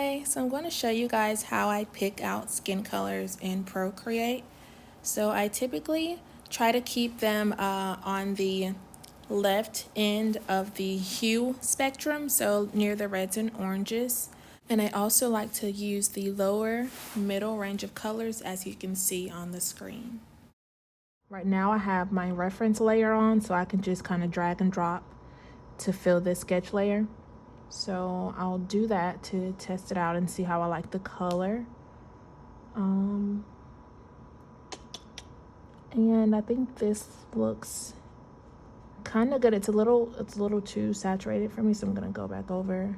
Hi, so I'm going to show you guys how I pick out skin colors in Procreate. So I typically try to keep them on the left end of the hue spectrum, so near the reds and oranges. And I also like to use the lower middle range of colors, as you can see on the screen. Right now I have my reference layer on, so I can just kind of drag and drop to fill this sketch layer. So I'll do that to test it out and see how I like the color. And I think this looks kind of good. It's a little too saturated for me, so I'm gonna go back over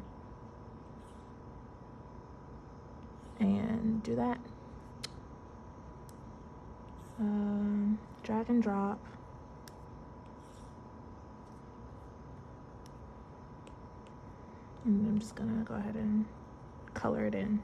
and do that. Drag and drop. And I'm just gonna go ahead and color it in.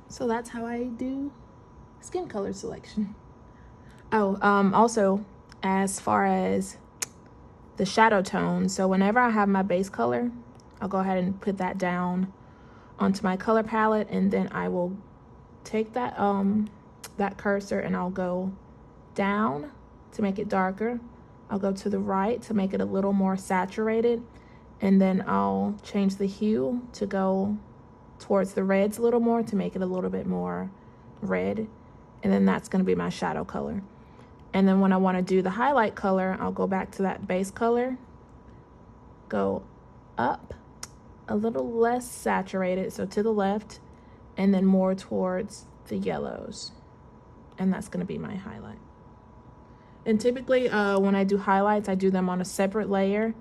So that's how I do skin color selection. Oh, also, as far as the shadow tone, so whenever I have my base color, I'll go ahead and put that down onto my color palette, and then I will take that that cursor and I'll go down to make it darker. I'll go to the right to make it a little more saturated, and then I'll change the hue to go towards the reds a little more to make it a little bit more red, and then that's going to be my shadow color. And then when I want to do the highlight color, I'll go back to that base color, go up a little less saturated, so to the left, and then more towards the yellows, and that's going to be my highlight. And typically when I do highlights, I do them on a separate layer,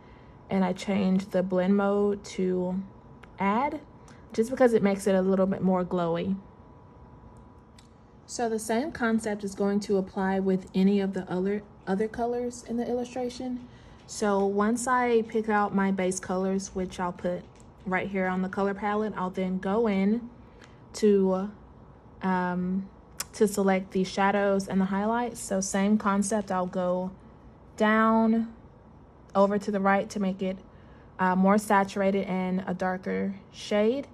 and I change the blend mode to add, just because it makes it a little bit more glowy. So the same concept is going to apply with any of the other colors in the illustration. So once I pick out my base colors, which I'll put right here on the color palette, I'll then go in to select the shadows and the highlights. So same concept, I'll go down over to the right to make it more saturated and a darker shade,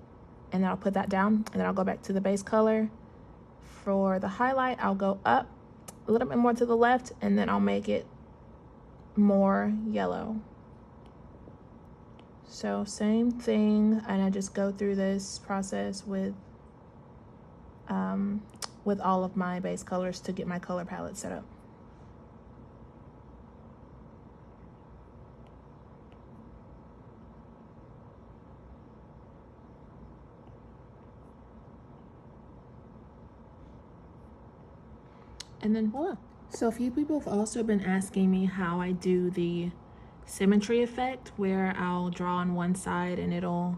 and then I'll put that down, and then I'll go back to the base color. For the highlight, I'll go up a little bit more to the left, and then I'll make it more yellow. So same thing, and I just go through this process with all of my base colors to get my color palette set up. And then voila. So a few people have also been asking me how I do the symmetry effect, where I'll draw on one side and it'll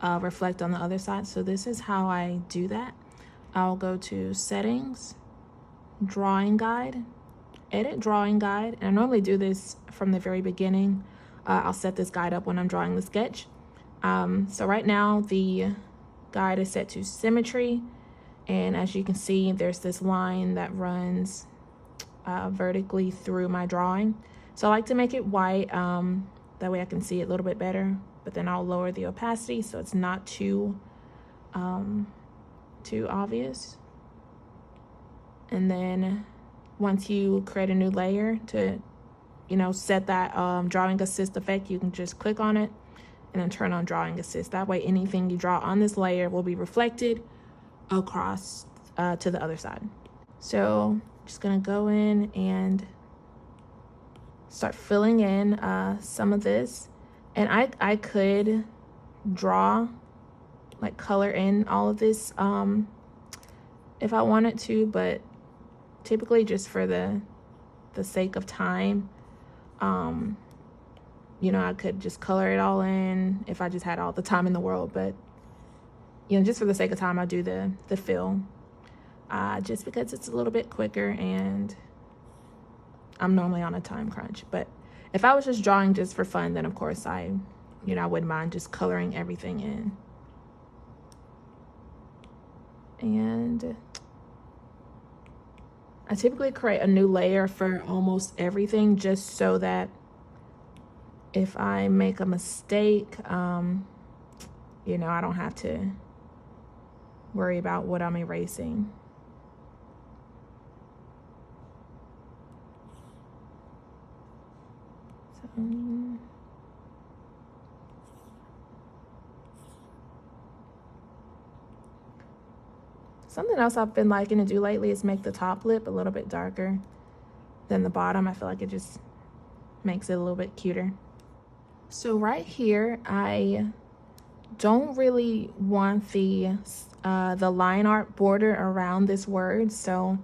reflect on the other side. So this is how I do that. I'll go to settings, drawing guide, edit drawing guide, and I normally do this from the very beginning. I'll set this guide up when I'm drawing the sketch. So right now the guide is set to symmetry, and as you can see, there's this line that runs vertically through my drawing. So I like to make it white, that way I can see it a little bit better, but then I'll lower the opacity so it's not too obvious. And then once you create a new layer to, set that drawing assist effect, you can just click on it and then turn on drawing assist. That way anything you draw on this layer will be reflected across to the other side. So just gonna go in and start filling in some of this, and I could draw, like color in all of this if I wanted to, but typically just for the sake of time, I could just color it all in if I just had all the time in the world, but just for the sake of time, I do the fill, just because it's a little bit quicker and I'm normally on a time crunch. But if I was just drawing just for fun, then of course I wouldn't mind just coloring everything in. And I typically create a new layer for almost everything, just so that if I make a mistake, I don't have to worry about what I'm erasing. So, something else I've been liking to do lately is make the top lip a little bit darker than the bottom. I feel like it just makes it a little bit cuter. So right here, I don't really want the line art border around this word. So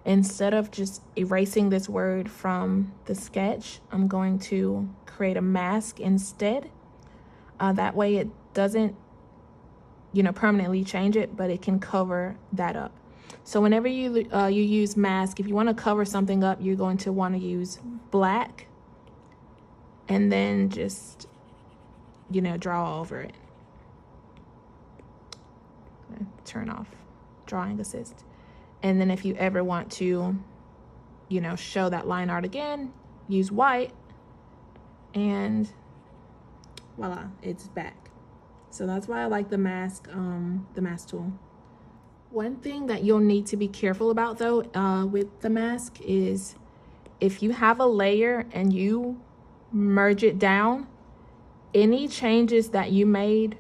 instead of just erasing this word from the sketch, I'm going to create a mask instead. That way it doesn't permanently change it, but it can cover that up. So whenever you use mask, if you want to cover something up, you're going to want to use black and then just draw over it. Turn off drawing assist. And then if you ever want to show that line art again, use white, and voila, it's back. So that's why I like the mask tool. One thing that you'll need to be careful about though with the mask is if you have a layer and you merge it down, any changes that you made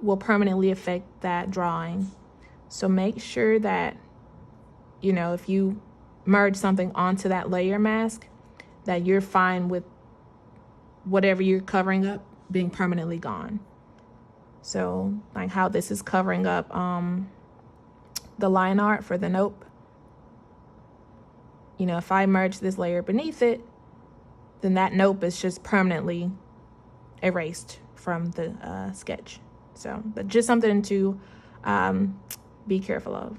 will permanently affect that drawing. So make sure that, if you merge something onto that layer mask, that you're fine with whatever you're covering up being permanently gone. So like how this is covering up the line art for the nope. If I merge this layer beneath it, then that nope is just permanently erased from the sketch. So, but just something to be careful of.